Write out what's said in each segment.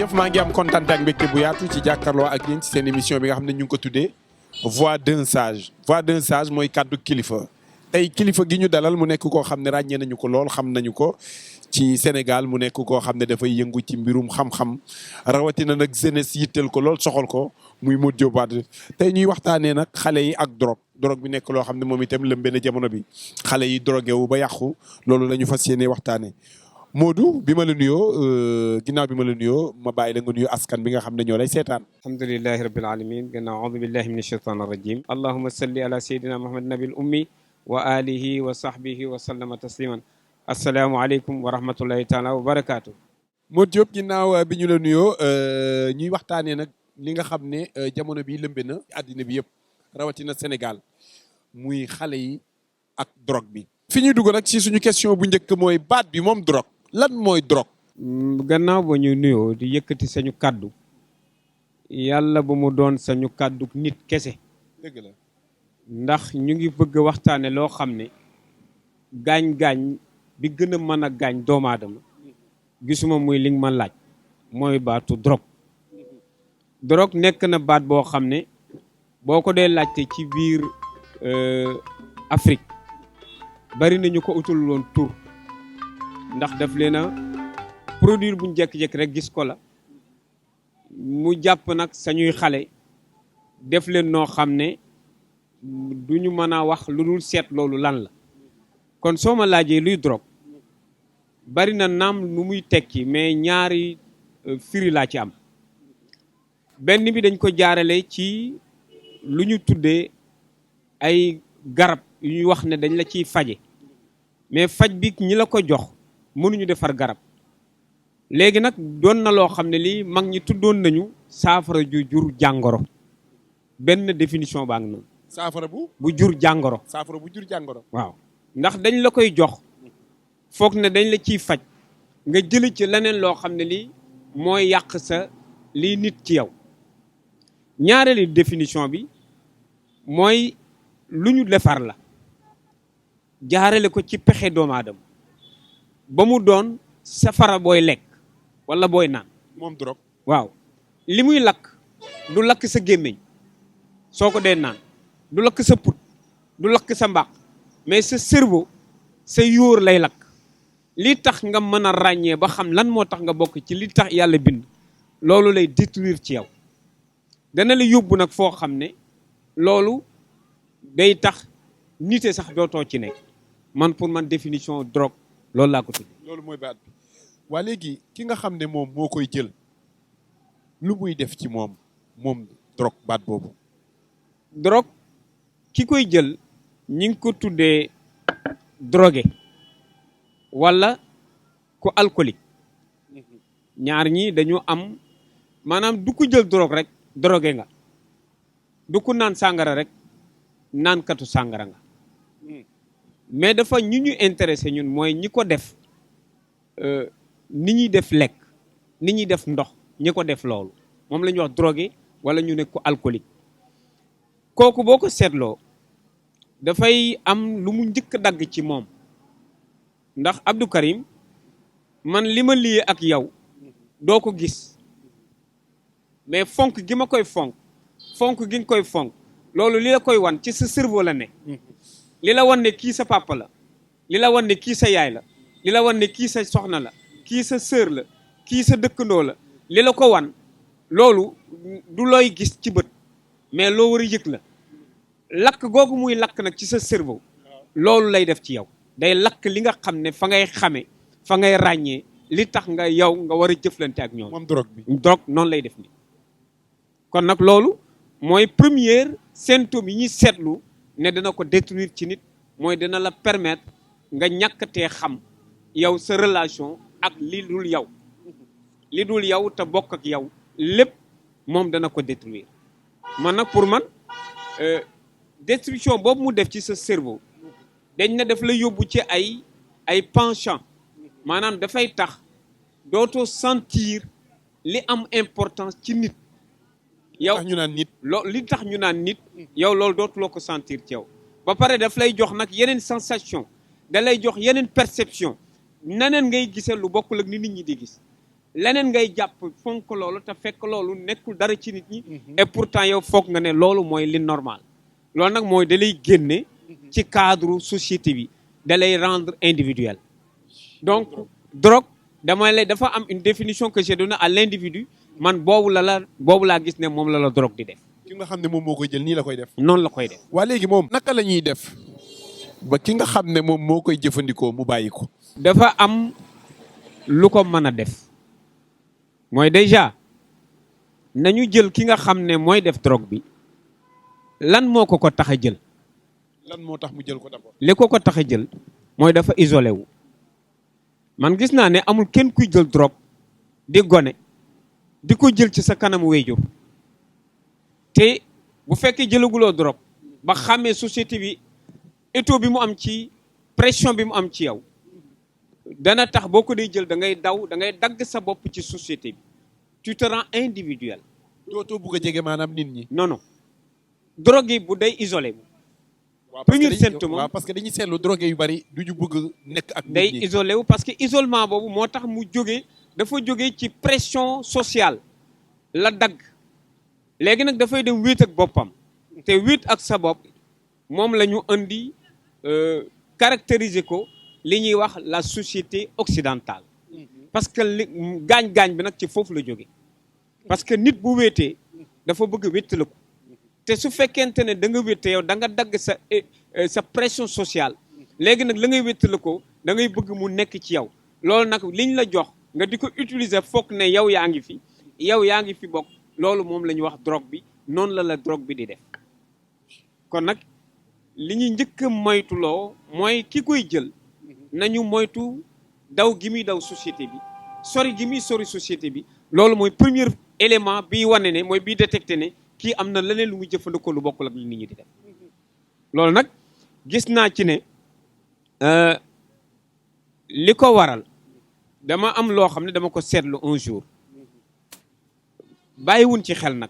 jërëjëf maa ngi am kontaan ak mbégte bu yaatu ci jàkkaarloo ak yéen ci seen émission bi nga xam ne ñu ngi ko tuddee voix d'un sage. voix d'un sage mooy kàddu kilifa tey kilifa gi ñu dalal mu nekk koo xam ne ràññee nañu ko lool xam nañu ko ci Sénégal mu nekk koo xam ne dafay yëngu ci mbirum xam-xam rawatina nag jeunesse yitteel ko lool soxal ko muy Modou Diop Wade tey ñuy waxtaanee nag xale yi ak drogue bi nekk loo xam ne moom itam lëmbe na jamono bi xale yi drogué wu ba yàqu loolu la ñu fas yéenee waxtaanee. Modou bi ma la nuyoo ginnaaw bi ma la nuyoo ma bàyyi la nga nuyu askan bi nga xam ne ñoo lay seetaan. alhamdulilahi rabbil alamin gannaaw audu billahi min ashaitan arrajim allahuma salli ala sayyidina muhammad nabil ummi wa alihi wa sahbihi wa sallama tasliman asalaamualeykum wa rahmatullahi taala wa barakaatu. Modou Diop ginnaaw bi ñu la nuyoo ñuy waxtaanee nag li nga xam ne jamono bi lëmbe na àddina bi yëpp rawatina Sénégal muy xale yi ak drogue bi. fi ñuy dugg nag ci suñu question bu njëkk mooy baat bi moom drogue lan mooy drogue. gannaaw ba ñu nuyoo di yëkkati sañu kàddu yàlla ba mu doon sañu kàddu nit kese. dëgg la ndax ñu ngi bëgg a waxtaane loo xam ne gaañ-gaañ bi gën a mën a gaañ doomu aadama gisuma muy li nga ma laaj mooy baatu drogue. drogue nekk na baat boo xam ne boo ko dee laajte ci biir Afrique bari nañu ko utul woon tur ndax daf leen a produire bu ñu jékki-jékki rek gis ko la mu jàpp nag sañuy xale def leen noo xam ne duñu mën a wax lu dul seet loolu lan la. kon soo ma laajee luy drogue bari na naam nu muy tekki mais ñaari firi laa ci am. benn bi dañ ko jaarale ci lu ñu tuddee ay garab yu ñuy wax ne dañ la ciy faje mais faj bi ñi la ko jox mënuñu defar garab léegi nag doon na loo xam ne lii mag ñi tuddoon nañu saafara ju jur jàngoro benn définition baa ngi noonu. saafara bu jur jàngoro. saafara bu jur jàngoro. waaw ndax dañ la koy jox foog ne dañ la ciy faj nga jëli ci leneen loo xam ne lii mooy yàq sa lii nit ci yow. ñaareelu définition bi mooy lu ñu defar la jaarale ko ci pexe doomu aadama ba mu doon safara booy lekk walla booy naan. moom drogue. waaw li muy lakk du lakk sa gémmiñ soo ko dee naan du lakk sa put du lakk sa mbaq mais sa cerveau sa yóor lay lakk. li tax nga mën a ràññee ba xam lan moo tax nga bokk ci li tax yàlla bind loolu lay détruire ci yow. dana la yóbbu nag foo xam ne loolu day tax nite sax dootoo ci nekk man pour man définition drogue loolu laa ko tudd. loolu mooy baat bi waa léegi ki nga xam ne moom moo koy jël lu muy def ci moom drogue baat boobu. drogue ki koy jël ñi ngi ko tuddee drogué walla ku alcoolique ñaar ñi dañu am maanaam du ko jël drogue rek. drogué nga du ku naan sàngara rek naankatu sàngara nga mais dafa ñu intéressé ñun mooy ñi ko def ni ñuy def lekk ni ñuy def ndox ñi ko def loolu moom la ñuy wax drogué wala ñu ne ko alcoolique. kooku boo ko seetloo dafay am lu mu njëkk dagg ci moom ndax Abdou Karim man li ma liyee ak yow doo ko gis. mais fonk gi ma koy fonk gi nga koy fonk loolu li la koy wan ci sa cerveau la ne. li la wan ne kii sa papa la li la wan ne kii sa yaay la li la wan ne kii sa soxna la kii sa sœur la kii sa dëkkandoo la li la ko wan loolu du looy gis ci bët mais loo war a yëg la. lakk googu muy lakk nag ci sa cerveau loolu lay def ci yow day lakk li nga xam ne fa ngay xame fa ngay ràññee li tax nga yow nga war a jëflante ak ñoom. moom drogue bi drogue noonu lay def ni kon nag loolu mooy première symptôme yi ñuy seetlu ne dina ko détruire ci nit mooy dina la permettre nga ñàkkatee xam yow sa relation ak li dul yow te bokk ak yow lépp moom dana ko détruire. man nag pour man destruction boobu mu def ci sa cerveau dañ na def la yóbbu ci ay penchant maanaam dafay tax dootoo sentir li am importance ci nit. yow tax ñu naan nit li tax ñu naan nit yow loolu dootuloo ko sentir ci yow ba pare daf lay jox nag yeneen sensation da lay jox yeneen perception neneen ngay gisee lu bokkul ak ni nit ñi di gis leneen ngay jàpp fonk loolu te fekk loolu nekkul dara ci nit ñi et pourtant yow foog nga ne loolu mooy li normal loolu nag mooy da lay génne ci cadre société bi da lay rendre individuel donc drogue dafa am une définition que j'ai donnée à l'individu man boobu laa gis ne moom la drogue di def ki nga xam ne moom moo koy jël nii la koy def noonu la koy def waa léegi moom naka la ñuy def ba ki nga xam ne moom moo koy jëfandikoo mu bàyyi ko dafa am lu ko mën a def mooy déjà nañu jël ki nga xam ne mooy def drogue bi lan moo ko tax a jël lan moo tax mu jël ko d'abord li ko tax a jël mooy dafa isolé wu man gis naa ne amul kenn kuy jël drogue di gone di ko jël ci sa kanamu wéyjur te bu fekkee jëlaguloo drogue ba xàmmee société bi étau bi mu am ci pression bi mu am ci yow dana tax boo ko dee jël da ngay dagg sa bopp ci société bi tu te rends individuel. dootoo bugg a jege maanaam nit ñi. non drogue yi bu day isolé wu. premier symptôme waaw parce que dañuy seetlu drogue yu bari du ñu bëgg nekk ak nit ñi. day isolé wu parce que isolement boobu moo tax mu dafa jógee ci pression sociale la dagg léegi nag dafay dem wéet ak boppam te wéet ak sa bopp moom la ñu indi caractériser ko li ñuy wax la société occidentale parce que gaañ-gaañ bi nag ci foofu la jóge parce que nit bu wéetee dafa bëgg a wéttala ko te su fekkente ne da nga wéete yow da nga dagg sa pression sociale léegi nag la ngay wéttala ko da ngay bëgg mu nekk ci yow loolu nag liñ la jox nga di ko utiliser foog ne yow yaa ngi fi bokk loolu moom la ñuy wax drogue bi noonu la drogue bi di def kon nag li ñuy njëkk a moytuloo mooy ki koy jël nañu moytu daw gi muy daw société bi sori gi muy sori société bi loolu mooy premier élément bi wane ne mooy bi détecté ne kii am na leneen lu muy jëfandikoo lu bokkul ak li nit ñi di def loolu nag gis naa ci ne li ko waral dama am loo xam ne dama ko seetlu un jour bàyyiwuñ ci xel nag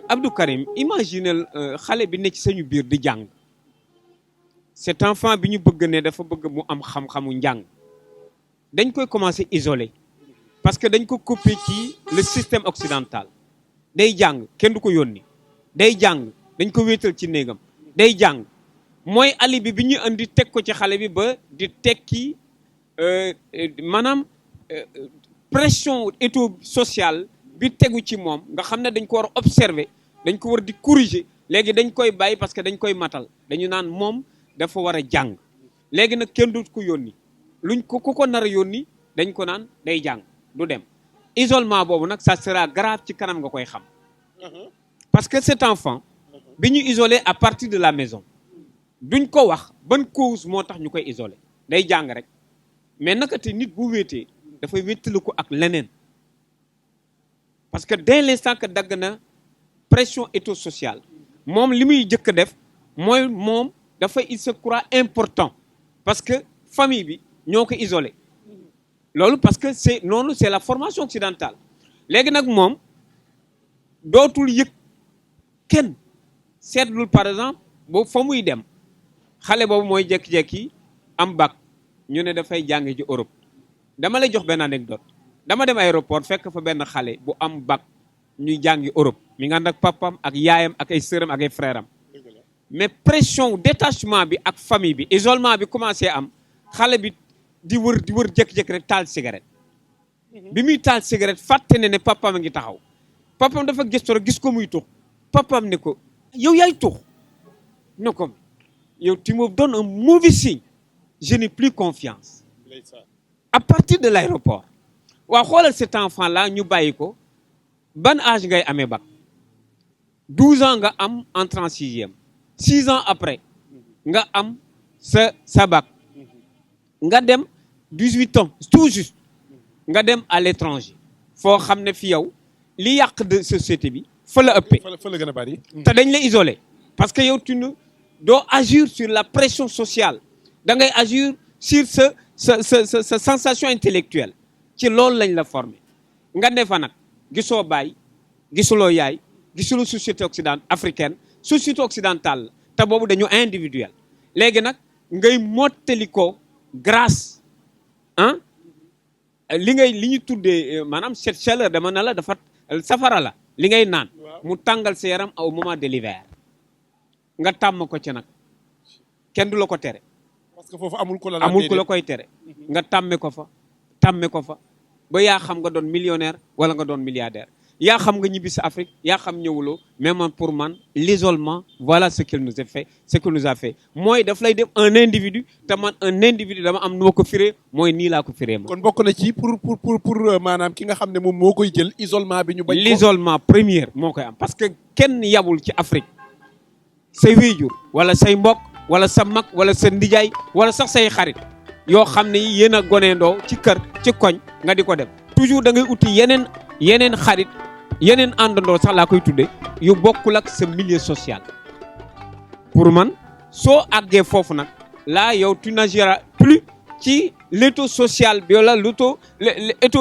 Abdou Karim imaginel xale bi ne ci sañu biir di jàng cet enfant bi ñu bëgg ne dafa bëgg mu am xam-xamu njàng dañ koy commencer isoler parce que dañ ko copier ci le système occidental day jàng kenn du ko yónni day jàng dañ ko wéetal ci néegam day jàng mooy alibi bi ñu indi teg ko ci xale bi ba di tekki maanaam pression étau sociale bi tegu ci moom nga xam ne dañ ko war a observer dañ ko war di corriger léegi dañ koy bàyyi parce que dañ koy matal dañu naan moom dafa war a jàng léegi nag kenn du ko yónni luñ ko nar a yónni dañ ko naan day jàng du dem isolement boobu nag ça sera grave ci kanam nga koy xam parce que cet enfant bi ñu isolé à partir de la maison duñ ko wax ban cause moo tax ñu koy isolé day jàng rek mais naka te nit bu wéetee dafay wéttali ko ak leneen parce que dès l'instant que dagg na pression étau-sociale moom li muy jëkk a def mooy moom dafa il se croit important parce que famille bi ñoo ko isolé loolu parce que c'est la formation occidentale léegi nag moom dootul yëg kenn seetlul par exemple boobu fa muy dem xale boobu mooy jékki-jékki am bac ñu ne dafay jàng ji Europe dama lay jox benn anecdote dama dem aéroport fekk fa benn xale bu am bac ñuy jàngi Europe mi nga ànd ak papam ak yaayam ak ay sëram ak ay frère am mais pression détachement bi ak famille bi isolement bi commencé am xale bi di wër jékki-jékki rek taal cigarette bi muy taal cigarette fàtte ne papam a ngi taxaw papam dafa gëstu rek gis ko muy tux papam ne ko yow yaay tux ne ko yow tu me donnes un mauvais signe je n'ai plus confiance à partir de l'aéroport waaw xoolal cet enfant là ñu bàyyi ko ban âge ngay amee bac 12 ans nga am entrée en sixième 6 ans après nga am sa bac nga dem 18 ans tout juste nga dem à l'étranger foo xam ne fi yow li yàq de société bi fa la ëppee fa la gën a bari te dañ la isolé parce que yow tu ne doo agir sur la pression sociale da ngay agir sur sa sensation intellectuelle ci loolu lañ la formé nga ne fa nag gisoo baay gisuloo yaay gisuloo société africaine société occidentale te boobu dañu individuel léegi nag ngay mottali ko grâce li ñu tuddee maanaam cette chaleur dama na la dafa safara la li ngay naan mu tàngal sa yaram au moment de l'hiver nga tàmm ko ci nag kenn du la ko tere. parce que foofu amul ku la koy tere nga tàmme ko fa ba yaa xam nga doon millionnaire wala nga doon milliardaire yaa xam nga ñibbi si Afrique yaa xam ñëwuloo mais man pour man l'isolement voilà ce qu'il nous a fait mooy daf lay def un individu te man un individu dama am nu ma ko firee mooy nii laa ko firee ma. kon bokk na ci pour maanaam ki nga xam ne moom moo koy jël isolement bi ñu bañ ko. l'isolement première moo koy am parce que kenn yabul ci Afrique say wéyjur wala say mbokk wala sa mag wala sa ndijaay wala sax say xarit yoo xam ne yéen a goneendoo ci kër ci koñ nga di ko def toujours da ngay uti yeneen xarit yeneen àndandoo sax laa koy tuddee yu bokkul ak sa milieu social. pour man soo àggee foofu nag là yow tu n'agiras plus ci l'étau social bi wala l'étau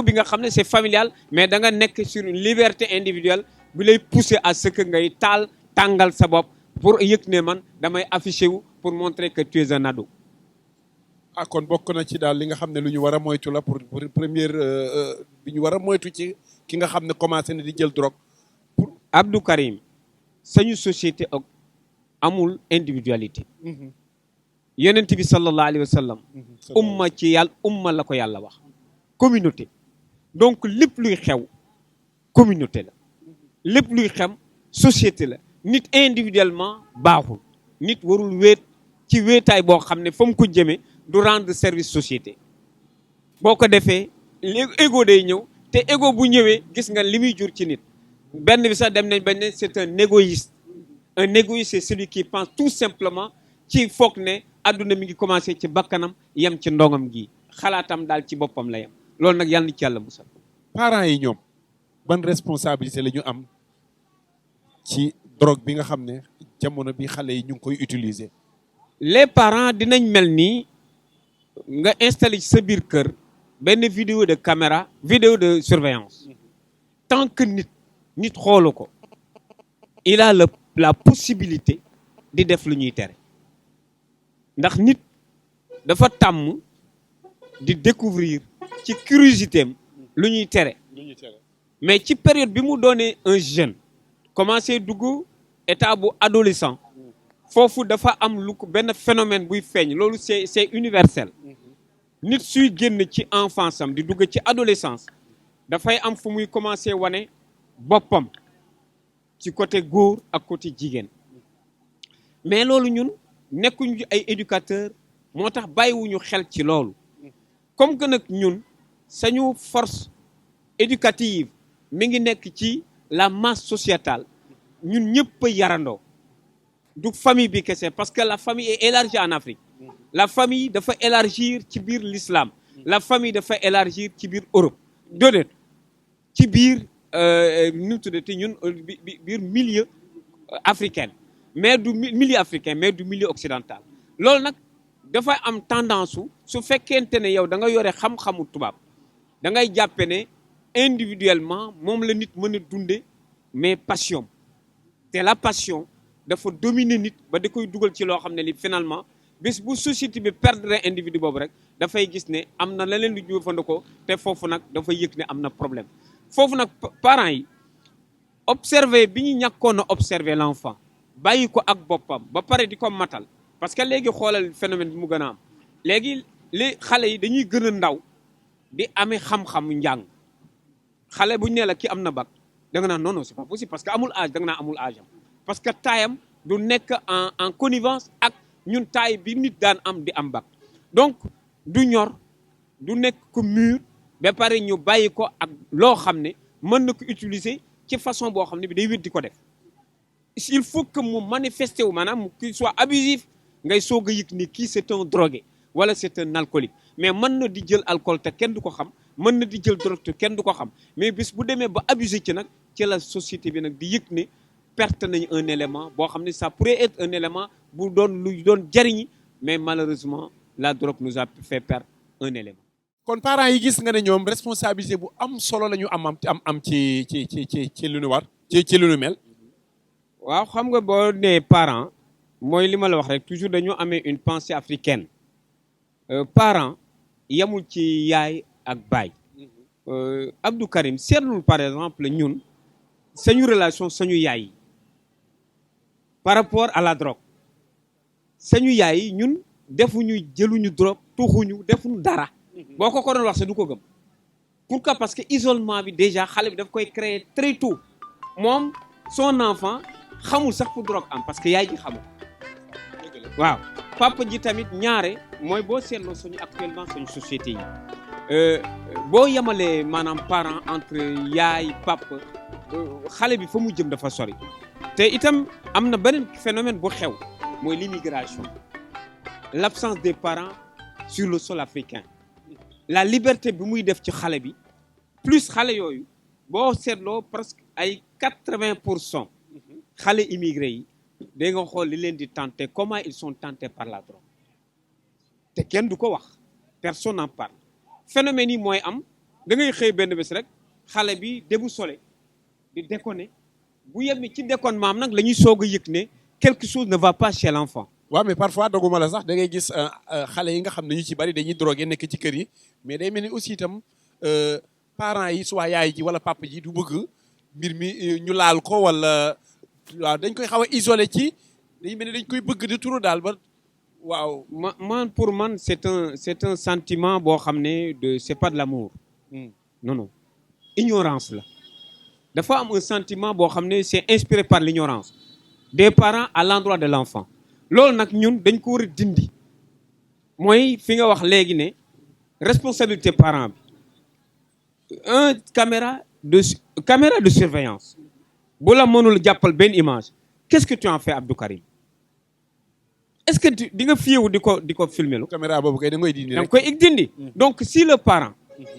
bi nga xam ne c'est familial mais da nga nekk sur une liberté individuelle bi lay pousser à ce que ngay tàngal sa bopp pour yëg ne man damay afficher wu pour montrer que tu es un ado. kon bokk na ci daal li nga xam ne lu ñu war a moytu la pour première bi ñu war a moytu ci ki nga xam ne commencé na di jël drogue. Abdou Karim sañu société ak amul individualité. yonent bi sallallahu alayhi wa sallam. umma ci yàlla umma la ko yàlla wax. communauté donc lépp luy xew communauté la lépp luy xem société la nit individuellement baaxul nit warul wéet ci wéetaay boo xam ne fa mu ko jëmee du rendre service société boo ko defee ego day ñëw te ego bu ñëwee gis nga li muy jur ci nit benn bi sax dem nañ bañ ne c'est un égoïste c'est celui qui pense tout simplement ci foog ne adduna mi ngi commencé ci bakkanam yem ci ndongam gi xalaatam daal ci boppam la yem loolu nag yàlla na ci yàlla musal. parents yi ñoom ban responsabilité la ñu am ci drogue bi nga xam ne jamono bi xale yi ñu ngi koy utiliser. les parents dinañ mel nii nga installé ci sa biir kër benn vidéo de caméra vidéo de surveillance tant que nit xoolu ko il a la possibilité di def lu ñuy tere ndax nit dafa tàmm di découvrir ci curiosité am lu ñuy tere mais ci période bi mu doonee un jeune commencé dugg état bu adolescent foofu dafa am lu ko benn phénomène buy feeñ loolu c'est universel nit suy génn ci enfance am di dugg ci adolescence dafay am fu muy commencé wane boppam ci côté góor ak côté jigéen mais loolu ñun nekkuñu ay éducateurs moo tax bàyyiwuñu xel ci loolu comme que nag ñun sañu force éducative mi ngi nekk ci la masse sociétale ñun ñëpp a yarandoo du famille bi kese parce que la famille est élargie en Afrique la famille dafa élargir ci biir l'islam la famille dafa élargir ci biir Europe déedéet ci biir nu mu tuddati ñun biir milieu africain mais du milieu africain mais du milieu occidental loolu nag dafa am tendance su fekkente ne yow da nga yore xam-xamu tubaab da ngay jàppe ne individuellement moom la nit mën a dunde mais passion te la passion dafa dominer nit ba da koy dugal ci loo xam ne li finalement bés bu société bi perdre individu boobu rek dafay gis ne am na leneen lu jëfandikoo te foofu nag dafa yëg ne am na problème foofu nag parents yi observer bi ñu ñàkkoon a observer l'enfant bàyyi ko ak boppam ba pare di ko matal parce que léegi xoolal phénomène bi mu gën a am léegi xale yi dañuy gën a ndaw di amee xam-xam njàng xale bu ñu nee la ki am na bac da nga naan non c'est pas possible parce que amul âge da nga naan amul âge am parce que taayam du nekk en connivence ak ñun taay bi nit daan am di am bac donc du ñor du nekk ko mûr ba pare ñu bàyyi ko ak loo xam ne mën na ko utiliser ci façon boo xam ne bi day wéddi ko def il faut que mu manifester wu maanaam qu'il soit abusif ngay soog a yëg ni kii c'est un drogué wala c'est un alcoolique mais mën na di jël alcool te kenn du ko xam mën na di jël drogue te kenn du ko xam mais bis bu demee ba abusé ci nag ci la société bi nag di yëg ne perte nañu un élément boo xam ne ça pourrait être un élément bu doon lu doon jariñi mais malheureusement la drogue nous a fait perdre un élément. kon parents yi gis nga ne ñoom responsabilité bu am solo la ñu am ci lu ñu war ci lu ñu mel. waaw xam nga boo nee parents mooy li ma la wax rek toujours dañoo amee une pensée africaine parents yemul ci yaay ak baay Abdou Karim seetlul par exemple ñun sañu relation sañu yaay yi par rapport à la drogue sañu yaay yi ñun defuñu jëluñu drogue tuxuñu defuñu dara boo ko doon wax sa du ko gëm pourquoi parce que isolement bi déjà xale bi daf koy créer très tôt moom son enfant xamul sax fu drogue am parce que yaay ji xamul waaw papa ji tamit ñaare mooy boo seetloo suñu actuellement suñu société yi boo yemalee maanaam parent entre yaay papa xale bi fa mu jëm dafa sori te itam am na beneen phénomène bu xew mooy l'immigration l'absence des parents sur le sol africain la liberté bi muy def ci xale bi plus xale yooyu boo seetloo presque ay 80% xale immigré yi da nga xool li leen di tenter comment ils sont tentés par la drogue te kenn du ko wax personne n'en parle phénomène yi mooy am da ngay xëy benn bés rek xale bi déboussolé di déconner bu yemee ci déconnement am nag la ñuy soog a yëg ne quelque chose ne va pas chez l'enfant. waaw mais parfois doguma la sax da ngay gis xale yi nga xam ne ñu ci bari dañuy drogué nekk ci kër yi mais day mel ni aussi itam parents yi soit yaay ji wala papa ji du bëgg mbir mi ñu laal ko wala waaw dañ koy xaw a isolé ci dañ mel ni dañ koy bëgg di turu daal ba waaw. man pour man c'est un sentiment boo xam ne c'est pas de l'amour non ignorance la dafa am un sentiment boo xam ne c'est inspiré par l'ignorance des parents à l'endroit de l'enfant loolu nag ñun dañ ko war a dindi mooy fi nga wax léegi ne responsabilité parent bi caméra de surveillance bu la mënul jàppal benn image qu'est-ce que tu en fais Abdou Karim est-ce que di nga fiyewu di ko filmer lu caméra boobu kay da ngay dindi da nga koy dindi donc si le parent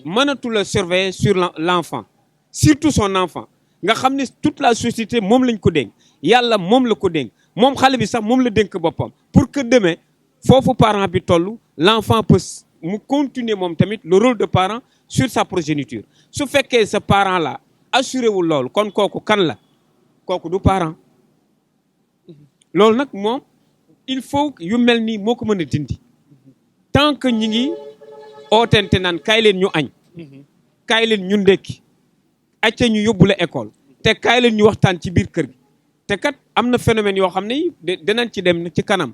mënatul a surveiller sur l'enfant surtout son enfant nga xam ne toute la société moom lañ ko dénk yàlla moom la ko dénk moom xale bi sax moom la dénk boppam pour que demain foofu parent bi toll l'enfant peut mu continuer moom tamit le rôle de parent sur sa progéniture su fekkee ce parent là assuré wul loolu kon kooku kan la kooku du parent loolu nag moom il faut yu mel nii moo ko mën a dindi tant que ñi ngi ootente naan kaay leen ñu añ kaay leen ñu ndekki acca ñu yóbbu la école te kaay leen ñu waxtaan ci biir kër gi te kat am na phénomène yoo xam ne dinañ ci dem ci kanam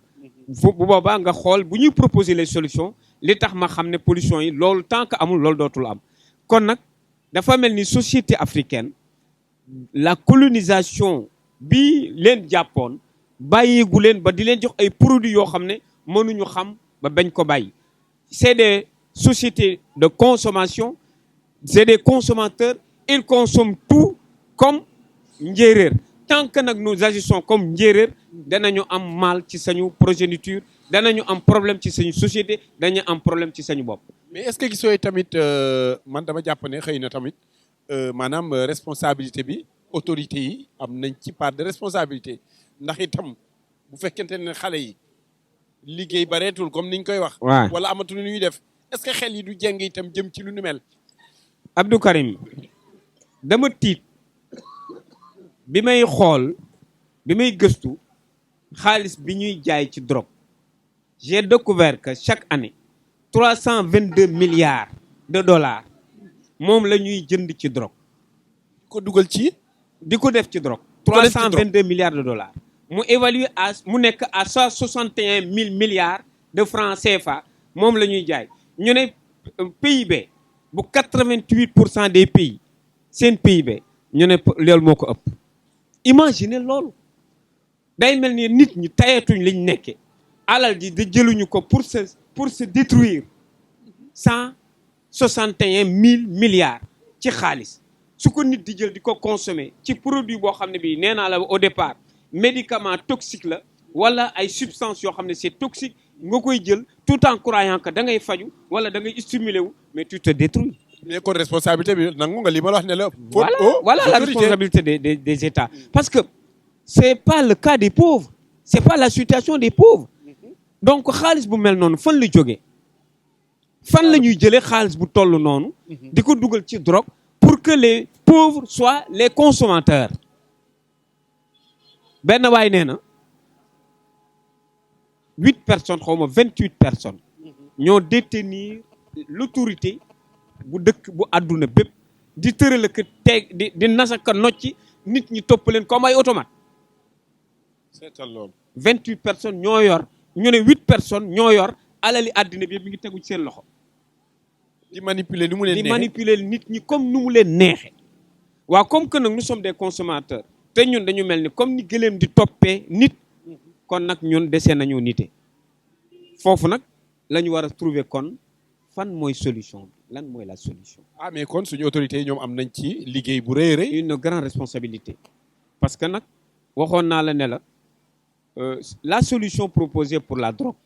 bu boobaa nga xool bu ñuy proposer les solutions li tax ma xam ne pollution yi loolu tant que amul loolu dootul am kon nag dafa mel ni société africaine la colonisation bi leen jàppoon bàyyeegu leen ba di leen jox ay produits yoo xam ne mënuñu xam ba bañ ko bàyyi c'est des sociétés de consommation c'est des consommateurs ils consomment tout comme njéeréer tant que nag nous agissons comme njéeréer danañu am mal ci sañu progéniture danañu am problème ci sañu société dañu am problème ci sañu bopp. mais est-ce que gisooy tamit man dama jàpp ne xëy na tamit maanaam responsabilité bi autorité yi am nañ ci part de responsabilité ndax itam bu fekkente ne xale yi liggéey bareetul comme niñ koy wax. wala amatul lu ñuy def est-ce que xel yi du jeng itam jëm ci lu nu mel. Abdou Karim dama tiit bi may xool bi may gëstu xaalis bi ñuy jaay ci drogue j'ai découvert que chaque année 322 milliards de dollars moom la ñuy jënd ci drogue. ko dugal ci. di ko def ci drogue. 322 milliards de dollars. mu évalué mu nekk à 161 000 milliards de francs CFA moom la ñuy jaay ñu ne PIB bu 88% des pays seen PIB ñu ne loolu moo ko ëpp. imaginez loolu day mel ni nit ñi tayetuñ liñ nekkee alal ji da jëluñu ko pour se détruire 161 000 milliards ci xaalis su ko nit di jël di ko consommer ci produit boo xam ne bii nee naa la au départ médicament toxique la wala ay substances yoo xam ne c'est toxique nga koy jël tout en croyant que da ngay faju wala da ngay stimuler wu mais tu te détruis. mais kon responsabilité bi nangu nga li ma la wax ne la. voilà la responsabilité des États parce que c'est pas le cas des pauvres c'est pas la situation des pauvres donc xaalis bu mel noonu fan la jógee fan la ñuy jëlee xaalis bu toll noonu di ko dugal ci drogue pour que les pauvres soient les consommateurs. benn waay nee na 8 personnes xaw ma 28 personnes ñoo détenir l'autorité bu dëkk bu àdduna bépp di tëral ak teeg di nasaka nocci nit ñi topp leen comme ay automate. seetal loolu. 28 personnes ñoo yor ñu ne 8 personnes ñoo yor alali àddina bi yëpp mi ngi tegu ci seen loxo. di manipuler nu mu leen di neexee manipuler nit ñi comme nu mu leen neexee. waaw comme que nag nous sommes des consommateurs te ñun dañu mel ni comme ni gëléem di toppee nit kon nag ñun desee nañoo nite foofu nag la ñu war a trouver kon fan mooy solution bi lan mooy la solution. ah mais kon suñu autorités yi ñoom am nañ ci liggéey bu rëy rëy. une grande responsabilité parce que nag waxoon naa la ne la la solution proposée pour la drogue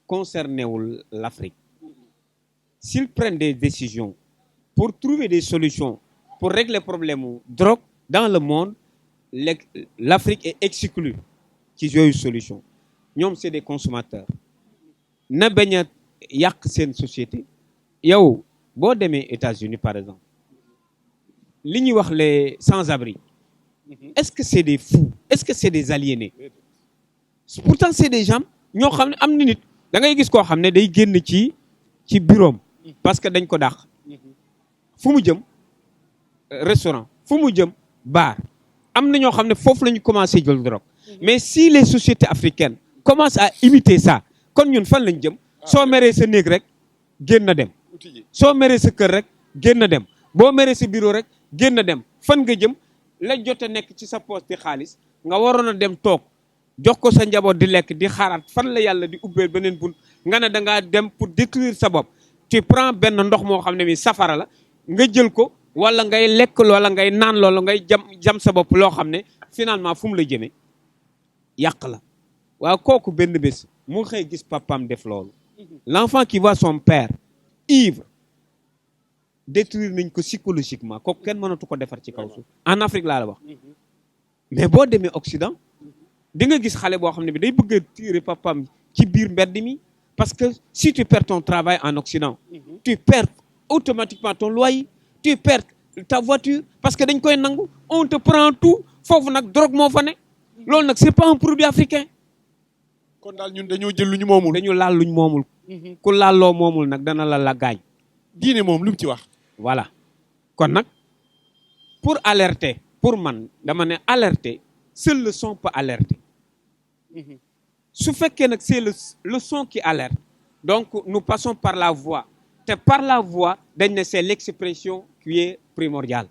concernée wul l'Afrique. S'ils prennent des décisions pour trouver des solutions pour régler le problème de drogue dans le monde, l'Afrique est exclue ci yooyu solution ñoom c'est des consommateurs na bañ a yàq seen société. yow boo demee États-Unis par exemple li ñuy wax les sans-abri est-ce que c'est des fous, est-ce que c'est des aliénés? Pourtant c'est des gens ñoo xam ne am na nit da ngay gis koo xam ne day génn ci bureau parce que dañ ko dàq fu mu jëm restaurant fu mu jëm bar am na ñoo xam ne foofu la ñu commencé jël drogue. Mais si les sociétés africaines commencent à imiter ça kon ñun fan lañ jëm soo meree sa néeg rek génn dem soo meree sa kër rek génn dem boo meree sa bureau rek génn dem fan nga jëm la jot a nekk ci sa poche di xaalis nga waroon a dem toog jox ko sa njaboot di lekk di xaaraat fan la yàlla di ubbeel beneen bunt nga ne da ngaa dem pour détruire sa bopp. Tu prends benn ndox moo xam ne mi safara la nga jël ko wala ngay lekk loola ngay naan loola ngay jam sa bopp loo xam ne finalement fu mu la jëmee yàq la. waaw kooku benn bés mu xëy gis papaam def loolu. L'enfant qui voit son père ivre détruire nañ ko psychologiquement kooku kenn mënatu ko defar ci kaw suuf en Afrique laa la wax. mais boo demee Occident di nga gis xale boo xam ne bi day bëgg a tirer papaam ci biir mbedd mi. Parce que si tu perds ton travail en Occident, tu perds automatiquement ton loyer, tu perds ta voiture, parce que dañ koy nangu, on te prend tout, foofu nag drogue moo fa ne. Loolu nag c'est pas un produit africain. kon daal ñun dañoo jël lu ñu moomul. dañu laal luñ moomul. ku laaloo moomul nag dana la gaañ. diine moom lu mu ci wax. voilà kon nag pour alerter pour man dama ne alerter seul le son peut alerter. su fekkee nag c'est le son qui alerte donc nous passons par la voix te par la voix dañ ne c'est l'expression qui est primordiale.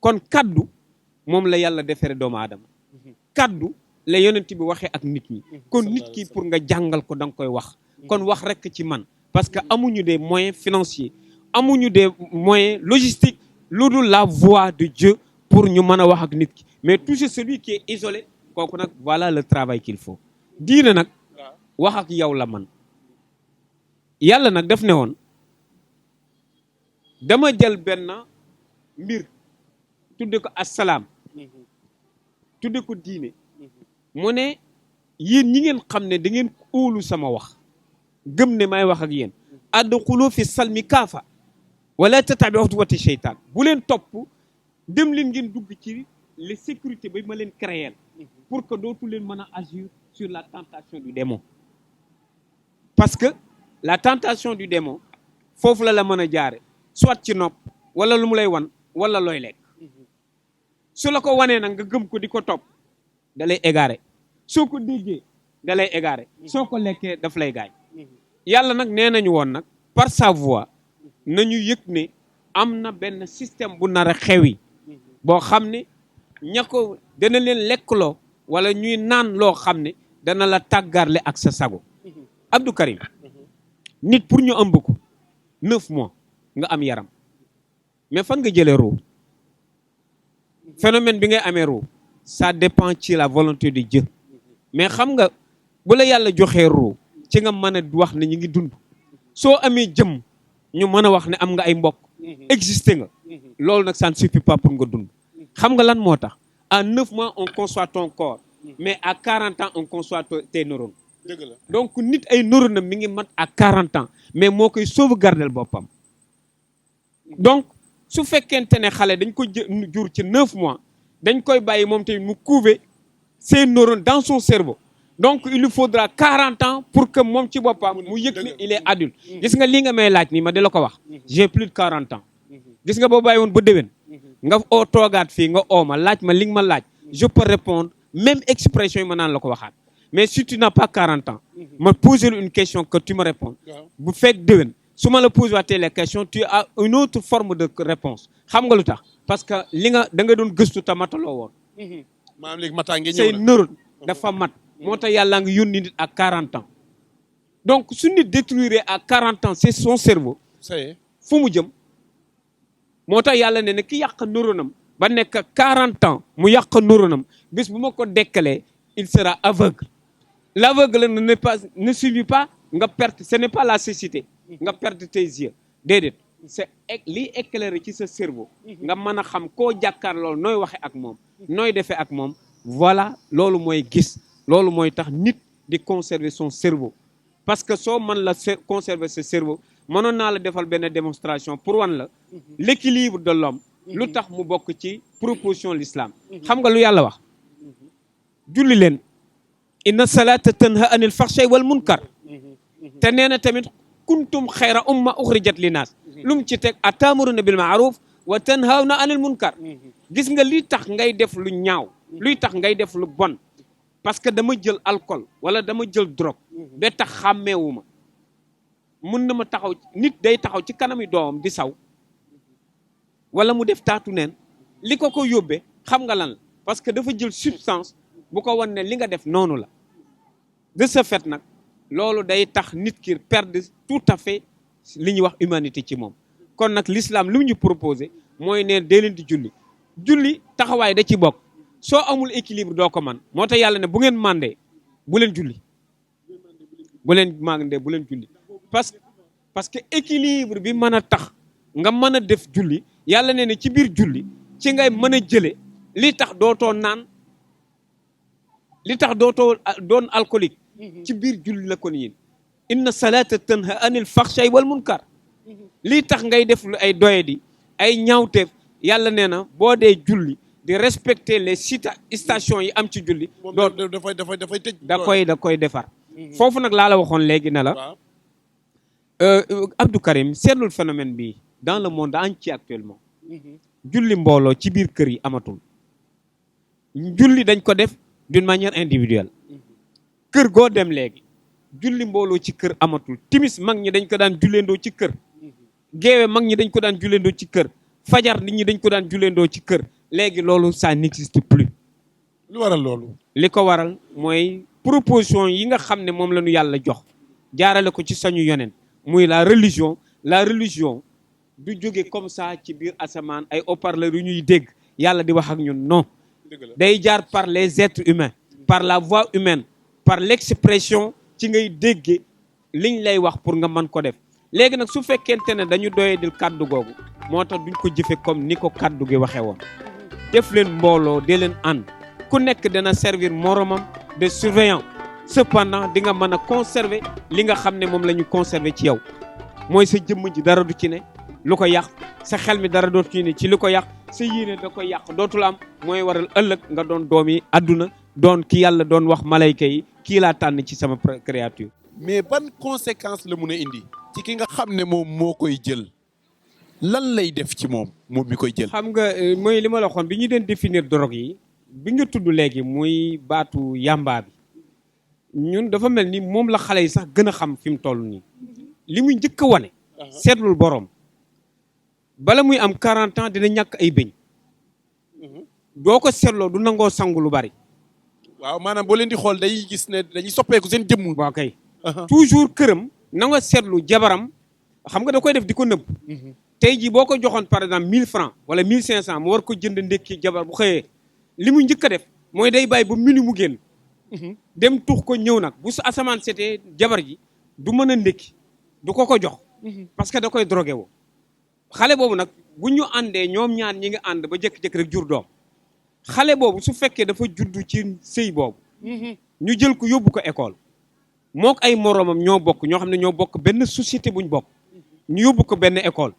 kon kaddu moom la yàlla defaree doomu aadama. kaddu la yonent bi waxee ak nit ñi. kon nit ki pour nga jàngal ko da nga koy wax. kon wax rek ci man parce que amuñu des moyens financiers amuñu des moyens logistiques lu dul la voix de Dieu pour ñu mën a wax ak nit ki mais toujours celui qui est isolé kooku nag voilà le travail qu'il faut. diine nag wax ak yow la man yàlla nag daf ne woon dama jël benn mbir tudde ko assalaam tudde ko diine mu ne yéen ñi ngeen xam ne da ngeen óolu sama wax gëm ne may wax ak yéen adxulu fi salmi kaafa wala tatabi'u xutuwati sheytaan bu leen topp dem leen ngeen dugg ci les sécurités ba ma leen créer pour que dootu leen mën a agir sur la tentation du démon. Parce que la tentation du démon foofu la mën a jaare soit ci nopp wala lu mu lay wan wala looy lekk su la ko wanee nag nga gëm ko di ko topp da lay égarer soo ko déggee da lay égarer soo ko lekkee daf lay gaañ. yàlla nag nee nañu woon nag par sa voix nañu yëg ne am na benn système bu nar a xewi boo xam ne ña ko dana leen lekkloo wala ñuy naan loo xam ne dana la tàggarle ak sa sago. Abdou Karim nit pour ñu ëmb ko 9 mois nga am yaram mais fan nga jëlee ruu phénomène bi ngay amee ruu ça dépend ci la volonté de Dieu mais xam nga bu la yàlla joxee ruu ci nga mën a wax ne ñu ngi dund soo amee jëm ñu mën a wax ne am nga ay mbokk existé nga loolu nag ça ne suffit pas pour nga dund xam nga lan moo tax à 9 mois on conçoit ton corps mais à 40 ans on conçoit tes neurones. dëgg la donc nit ay neurones mi ngi mat à 40 ans mais moo koy sauvegarder boppam donc su fekkente ne xale dañ ko jur ci 9 mois dañ koy bàyyi moom tamit mu couver ses neurones dans son cerveau donc il lui faudra 40 ans pour que moom ci boppam mu yëg ni il est adulte gis nga li nga may laaj nii ma di la ko wax j'ai plus de 40 ans gis nga boo bàyyi woon ba déwén nga oo toogaat fii nga oo ma laaj ma li nga ma laaj je peux répondre même expression yi ma naan la ko waxaat mais si tu n'as pas 40 ans ma poser une question que tu me réponds bu fekk déwén su ma la posé waatee les questions tu as une autre forme de réponse xam nga lu tax parce que li nga da nga doon gëstu te mataloo woon maanaam léegi mataa ngi ñëw say neurone dafa mat moo tax yàlla nga yónni nit à 40 ans donc su nit détruire à 40 ans c'est son cerveau fu mu jëm moo tax yàlla ne ki yàq neuronam ba nekk 40 ans mu yàq neuronam bis bu ma ko dekkalee il sera aveugle l'aveugle ne suffit pas nga perte ce n'est pas la cécité nga perte tes yeux déedéet c'est liy éclairer ci sa cerveau nga mën a xam koo jàkkaar loolu nooy waxe ak moom nooy defee ak moom voilà loolu mooy gis loolu mooy tax nit di conserver son cerveau parce que soo mën la conserver ce cerveau mënoon naa la defal benn démonstration pour wan la l'équilibre de l'homme lu tax mu bokk ci proposition l'islam xam nga lu yàlla wax julli leen inna salata tanha anil faxshay wal munkar te nee na tamit kuntum xayra umma uxrijat linnaas lu mu ci teg atamuruna bil maaruf wa tanhawna anil munkar gis nga li tax ngay def lu ñaaw luy tax ngay def lu bon parce que dama jël alcool wala dama jël drogue ba tax xàmmeewuma mun na ma taxaw nit day taxaw ci kanami doomam di saw wala mu def taatu neen li ko yóbbee xam nga lan la parce que dafa jël substance bu ko wan ne li nga def noonu la de ce fait nag loolu day tax nit ki perdre tout à fait li ñuy wax humanité ci moom kon nag l'islam li mu ñu proposé mooy neen dee leen di julli taxawaay da ci bokk soo amul équilibre doo ko man moo tax yàlla ne bu ngeen mandee bu leen julli bu leen julli parce que équilibre bi mën a tax nga mën a def julli yàlla ne ci biir julli ci ngay mën a jële li tax dootoo naan li tax dootoo doon alcoolique ci biir julli la kon yéen inna salata tanha anil faxshay wal munkar lii tax ngay def lu ay doyadi ay ñaawteef yàlla nee na boo dee julli di respecter les stations yi am ci julli dafay tëj da koy defar foofu nag laa la waxoon léegi ne la Abdou Karim seetlul phénomène bi dans le monde entier actuellement julli mbooloo ci biir kër yi amatul julli dañ ko def d'une manière individuelle kër goo dem léegi julli mbooloo ci kër amatul timis mag ñi dañ ko daan julleendoo ci kër géewe mag ñi dañ ko daan julleendoo ci kër fajar nit ñi dañ ko daan julleendoo ci kër léegi loolu ça n'existe plus lu waral loolu li ko waral mooy proposition yi nga xam ne moom la ñu yàlla jox jaarale ko ci sañu yoneen muy la religion du jóge comme ça ci biir asamaan ay haut-parleurs yu ñuy dégg yàlla di wax ak ñun non day jaar par les êtres humains par la voix humaine par l'expression ci ngay dégge liñ lay wax pour nga mën ko def léegi nag su fekkente ne dañu doyedil kàddu googu moo tax duñ ko jëfe comme ni ko kàddu gi waxee woon def leen mbooloo dee leen ànd ku nekk dana servir moromam de surveillant cependant di nga mën a conserver li nga xam ne moom la ñu conserver ci yow mooy sa jëmm ji dara du ci ne lu ko yàq sa xel mi dara dootu ci ne ci lu ko yàq sa yéene da koy yàq dootul am mooy waral ëllëg nga doon doom yi àdduna doon ki yàlla doon wax malayka yi kii laa tànn ci sama créature. mais ban conséquence la mun a indi ci ki nga xam ne moom moo koy jël lan lay def ci moom mi koy jël. xam nga mooy li ma la waxoon bi ñu doon définir drogue yi bi nga tudd léegi muy baatu yamba bi ñun dafa mel ni moom la xale yi sax gën a xam fi mu toll nii li muy njëkk a wane. seetlul borom bala muy am 40 ans dina ñàkk ay bëñ doo ko seetloo du nangoo sangu lu bari. waaw maanaam boo leen di xool day gis ne dañuy soppeeku seen jëmm. waaw kay toujours këram na nga seetlu jabaram xam nga da koy def di ko nëbb. tey jii boo ko joxoon par exemple 1000 francs wala 1500 mu war ko jënd ndekki jabar bu xëyee li mu njëkk a def mooy day bàyyi ba minuit mu génn. dem tux ko ñëw nag bu su asamaan setee jabar ji du mën a ndekki du ko jox. parce que da koy drogué woo. xale boobu nag bu ñu àndee ñoom ñaar ñi nga ànd ba jékki-jékki rek jur doom xale boobu su fekkee dafa juddu ci sëy boobu. ñu jël ko yóbbu ko école. mook ay moromam ñoo bokk ñoo xam ne ñoo bokk benn société buñ bokk. ñu yóbbu ko benn école.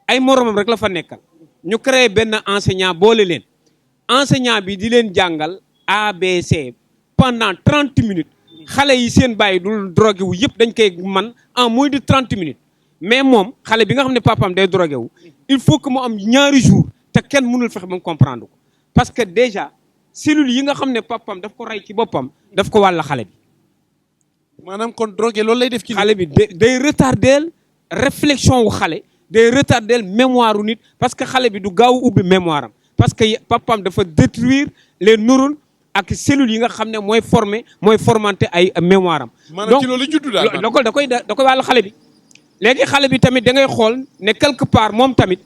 ay moromam rek la fa nekkal. ñu créé benn enseignant boole leen. enseignant bi di leen jàngal ABC pendant 30 minutes xale yi seen bàyyi dul drogué wu yëpp dañ koy man en moins de 30 minutes mais moom xale bi nga xam ne papaam day drogué wu il faut que mu am ñaari jours te kenn mënul fexe ba mu comprendre ko parce que déjà cellules yi nga xam ne papaam daf ko rey ci boppam daf ko wàll xale bi. maanaam kon drogué loolu lay def ci xale bi day retardeel réflexion wu xale day retardeel mémoire wu nit parce que xale bi du gaaw ubbi mémoire am parce que papaam dafa détruire les neurones ak cellules yi nga xam ne mooy formanté ay mémoire am. maanaam ci loolu juddu daal donc da koy wàll xale bi. léegi xale bi tamit da ngay xool ne quelque part moom tamit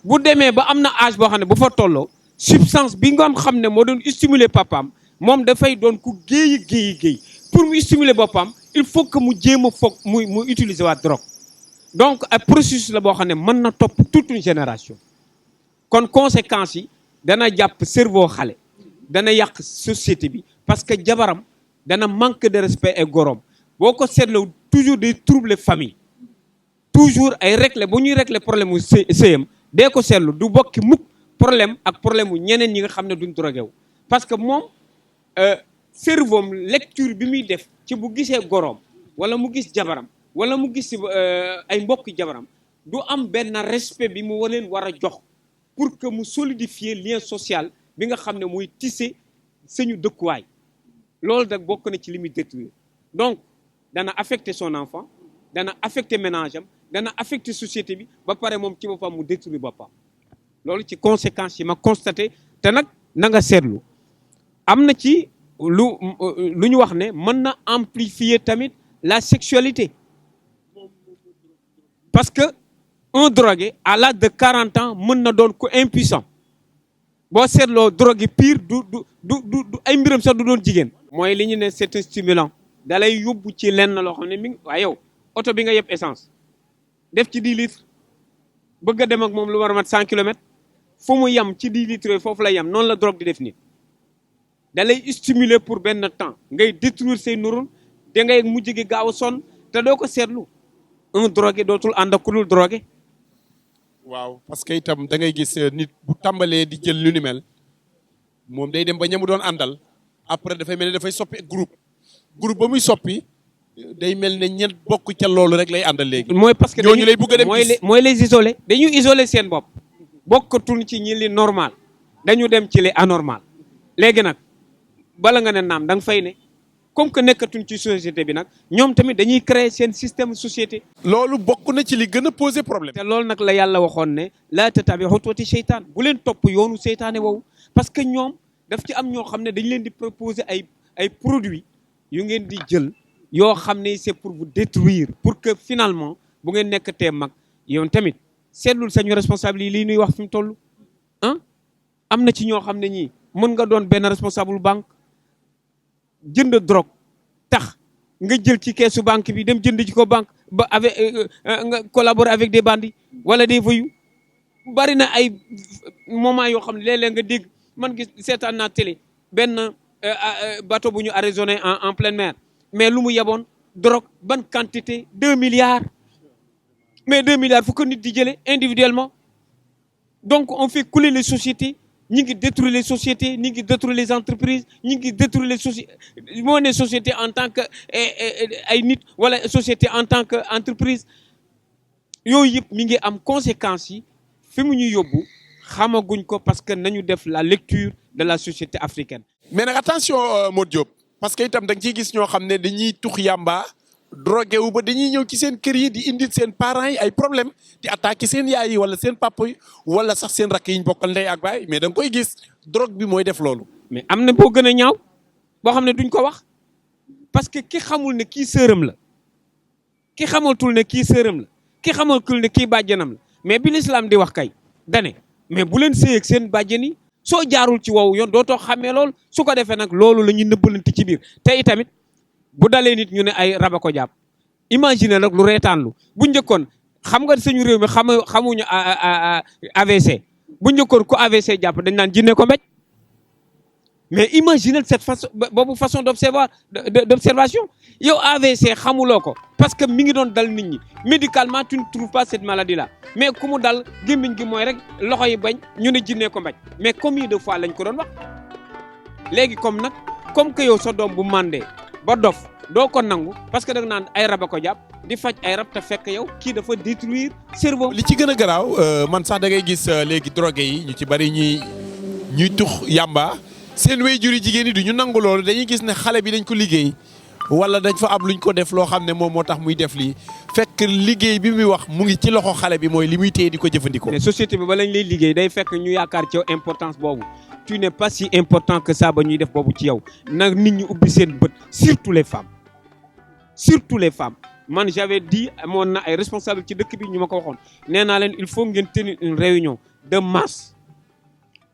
bu demee ba am na âge boo xam ne bu fa tolloo substance bi nga xam ne moo doon stimuler papaam moom dafay doon ku géey pour mu stimuler boppam il faut que mu jéem a foog muy utiliser waa drogue. donc ay processus la boo xam ne mën na topp toute une génération kon conséquences yi dana jàpp cerveau xale dana yàq société bi parce que jabaram dana manque de respect ay gorom boo ko seetloo toujours des troubles famille toujours ay régler bu ñuy régler problème mu sëyam dee ko seetlu du bokki mukk problème ak problème mu ñeneen ñi nga xam ne duñ drogué wu parce que moom cerveau am lecture bi muy def ci bu gisee gorom wala mu gis jabaram wala mu gis ay mbokki jabaram du am benn respect bi mu leen war a jox pour que mu solidifier lien social bi nga xam ne mooy tisser suñu dëkkuwaay loolu nag bokk na ci li muy détruire donc dana affecter son enfant dana affecter ménage am dana affecter société bi ba pare moom ci boppam mu détruire boppam loolu ci conséquences yi ma constaté te nag na nga seetlu am na ci lu ñu wax ne mën na amplifier tamit la sexualité parce que un drogué à l'âge de 40 ans mën na doon ku impuissant boo seetloo drogue pire du ay mbiram sax du doon jigéen. mooy li ñu ne c'est un stimulant da lay yóbbu ci lenn loo xam ne mi ngi waaye yow oto bi nga yeb essence def ci 10 litres bëgg a dem ak moom lu war a mat 100 kilomètres fu mu yem ci 10 litres yooyu foofu la yem noonu la drogue di def nit da lay stimuler pour benn temps ngay détruire say neurones da ngay mujj gi gaaw a sonn te doo ko seetlu un drogué dootul ànd ak ku dul drogué. waaw parce que itam da ngay gis nit bu tàmbalee di jël lu ni mel moom day dem ba ñamu doon àndal après dafay mel ne dafay soppi groupe ba muy soppi day mel ne ñett bokk ca loolu rek lay àndal léegi. mooy parce que ñooñu lay bëgg a dem mooy les isolé dañuy isolé seen bopp bokkatul ci ñi li normal dañu dem ci li anormal léegi nag bala nga ne naam da nga fay ne comme que nekkatuñ ci société bi nag ñoom tamit dañuy créer seen système société. loolu bokk na ci li gën a poser problème. te loolu nag la yàlla waxoon ne laa tattabi'u xutuwati seytaan bu leen topp yoonu seytaane woowu parce que ñoom daf ci am ñoo xam ne dañ leen di proposer ay produits yu ngeen di jël yoo xam ne c'est pour vous détruire pour que finalement bu ngeen nekkatee mag yow tamit seetlul sañu responsable yi lii nuy wax fi mu toll ah am na ci ñoo xam ne ñii mën nga doon benn responsable banque jënd drogue tax nga jël ci keesu banque bi dem jënd ci ko banque ba avec nga collaborer avec des bandits wala des voyous bari na ay moment yoo xam ne léeg-léeg nga dégg man gis seetaan naa télé benn bateau bu ñu arraisonné en pleine mer mais lu mu yeboon drogue ban quantité 2 milliards mais 2 milliards fu ko nit di jëlee individuellement donc on fait couler les sociétés ñi ngi détruire les sociétés ñi ngi détruire les entreprises ñi ngi détruire les sociétés moo ne société en tant que ay nit wala société en tant que entreprise yooyu yëpp mi ngi am conséquences yi fi mu ñu yóbbu xamaguñ ko parce que nañu def la lecture de la société africaine. mais nag attention Modou Diop parce que itam da nga ciy gis ñoo xam ne dañuy tux yàmba drogué wu ba dañuy ñëw ci seen kër yi di indil seen parents yi ay problème di attaquer seen yaay yi wala seen papa yi wala sax seen rakk yi ñu bokkal ndey ak baay mais da nga koy gis drogue bi mooy def loolu. mais am na boo gën a ñaaw boo xam ne duñ ko wax parce que ki xamul ne kii sërëm la ki xamatul ne kii sërëm la ki xamatul ne kii bàjjanam la mais bi l'islam di wax kay dane mais bu leen sëy ak seen bàjjan yi soo jaarul ci wow yoon dootoo xamee loolu su ko defee nag loolu la ñuy nëbbalante ci biir te itamit bu dalee nit ñu ne ay raba ko jàpp imagine nag lu reetaanlu bu njëkkoon xam nga suñu réew mi xamuñu AVC bu njëkkoon ku AVC jàpp dañ naan jinne ko mbéj mais imagine cette façon boobu façon d'observation yow AVC xamuloo ko parce que mi ngi doon dal nit ñi médicalement tu ne trouves pas cette maladie là mais ku mu dal gémmiñ gi mooy rek loxo yi bañ ñu ne jinne ko mbéj mais combien de fois lañ ko doon wax léegi comme que yow sa doom bu mandé ba dof doo ko nangu parce que da nga naan ay rab a ko jàpp di faj ay rab te fekk yow kii dafa détruire cerveau. li ci gën a garaaw man sax da ngay gis léegi drogué yi ñu ci bari ñuy tux yàmba seen waajur yi jigéen ñi du ñu nangu loolu dañuy gis ne xale bi dañ ko liggéey wala dañ fa am luñ ko def loo xam ne moom moo tax muy def lii fekk liggéey bi muy wax mu ngi ci loxo xale bi mooy li muy téye di ko jëfandikoo. mais société bi ba lañ lay liggéey day fekk ñu yaakaar ci yow importance boobu tu n'es pas si important que ça ba ñuy def boobu ci yow nag nit ñi ubbi seen bët surtout les femmes man j'avais dit amoon na ay responsable ci dëkk bi ñu ma ko waxoon nee naa leen il faut ngeen tenir une réunion de masse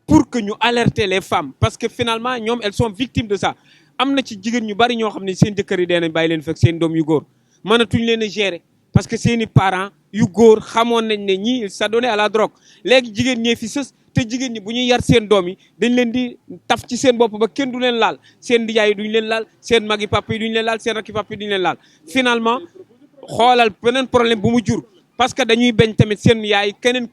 pour que ñu alerter les femmes parce que finalement ñoom elles sont victimes de ça. am na ci jigéen ñu bari ñoo xam ne seen jëkkër yi dee nañ bàyyi leen fekk seen doom yu góor mënatuñ leen a gérer parce que seeni parents yu góor xamoon nañ ne ñii s'adonnaient à la drogue léegi jigéen ñee fi sës te jigéen ñi bu ñuy yar seen doom yi dañ leen di taf ci seen bopp ba kenn du leen laal seen ndijaay yi duñ leen laal seen magi papa yi duñ leen laal seen rakki papa yi duñ leen laal finalement xoolal beneen problème bu mu jur parce que dañuy bañ tamit seen yaay keneen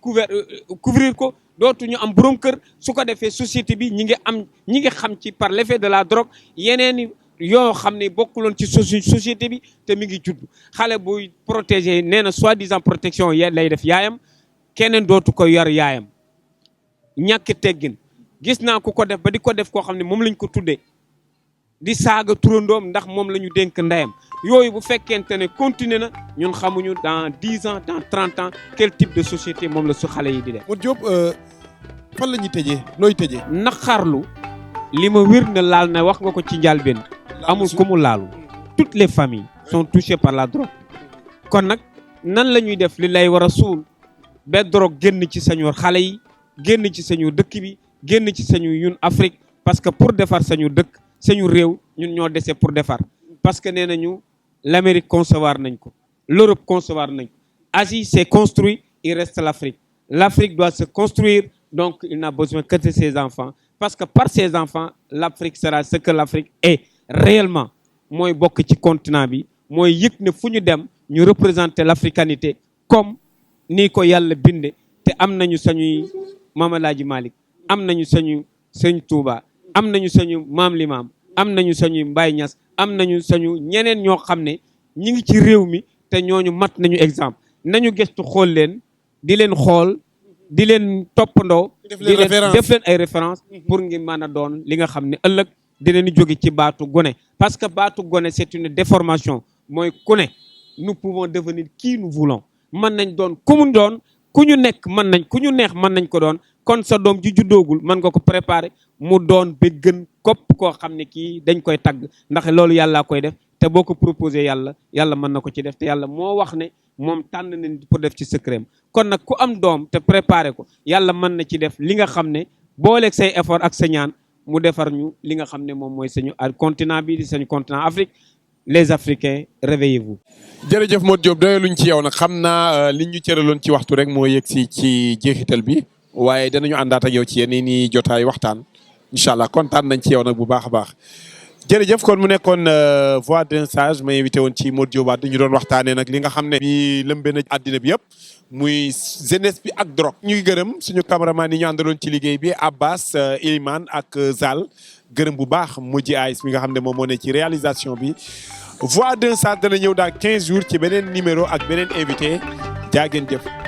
couvrir ko dootuñu am borom kër su ko defee société bi ñi ngi xam ci par l'effet de la drogue yeneen yoo xam ne bokkuloon ci société bi te mi ngi judd xale buy protéger nee na soi-disant protection lay def yaayam keneen dootu ko yar yaayam ñàkk teggin gis naa ku ko def ba di ko def koo xam ne moom lañ ko tuddee di saaga turandoom ndax moom la ñu dénk ndeyam yooyu bu fekkente ne continuer na ñun xamuñu dans 10 ans dans 30 ans quel type de société moom la su xale yi di def. Modou Diop fan la ñuy tëjee looy tëjee. naqarlu li ma wér na laal na wax nga ko ci njëlbéen amul ku mu laalu toutes les familles sont touchées par la drogue kon nag nan la ñuy def li lay war a suul ba drogue génn ci sañu xale yi génn ci sañu dëkk bi génn ci sañu ñun Afrique parce que pour defar sañu dëkk sañu réew ñun ñoo dese pour defar parce que nee nañu l'Amérique concevoir nañ ko l'Europe concevoir nañ ko Asie c'est construit il reste l'Afrique doit se construire donc il n'a besoin que de ses enfants parce que par ses enfants l'Afrique sera ce que l'Afrique est réellement mooy bokk ci continent bi mooy yëg ne fu ñu dem ñu représenter l'africanité comme ni ko yàlla binde te am nañu sañuy Maam Alaaji Malick am nañu sañu Sëñ Tuuba am nañu sañu Maam Limaam am nañu sañu Mbaye Niass am nañu sañu ñeneen ñoo xam ne ñi ngi ci réew mi te ñooñu mat nañu exemple nañu gëstu xool leen di leen xool di leen toppandoo def leen ay référence pour ngi mën a doon li nga xam ne ëllëg dinañu jóge ci baatu gone parce que baatu gone c'est une déformation mooy ku ne nous pouvons devenir qui nous voulons mën nañ doon ku mu doon ku ñu nekk mën nañ ku ñu neex mën nañ ko doon kon sa doom ji juddoogul mën nga ko préparer mu doon ba gën kopp koo xam ne kii dañ koy tagg ndax loolu yàllaa koy def te boo ko proposé yàlla mën na ko ci def te yàlla moo wax ne moom tànn nañ pour def ci secret kon nag ku am doom te préparé ko yàlla mën na ci def li nga xam ne booleeg say effort ak sa ñaan mu defar ñu li nga xam ne moom mooy sañu continent bi di sañu continent Afrique les Africains réveillez-vous. jërëjëf Modou Diop doyaluñ ci yow nag xam naa li ñu cëraloon ci waxtu rek moo yegg si ci jeexital bi waaye danañu àndaat ak yow ci yeneen i jotaay waxtaan incha allah kontaan nañ ci yow nag bu baax a baax. jërëjëf kon mu nekkoon voix d'un sage ma invité woon ci Modou Diop Wade ñu doon waxtaanee nag li nga xam ne bi lëmbee na àddina bi yëpp muy jeunesse bi ak drogue. ñu ngi gërëm suñu cameraman yi ñu àndaloon ci liggéey bi Abbas Ilimane ak Zal gërëm bu baax Modji Aïs mi nga xam ne moom moo ne ci réalisation bi voix d'un sage dana ñëw daal 15 jours ci beneen numéro ak beneen invité jaa ngeen jëf.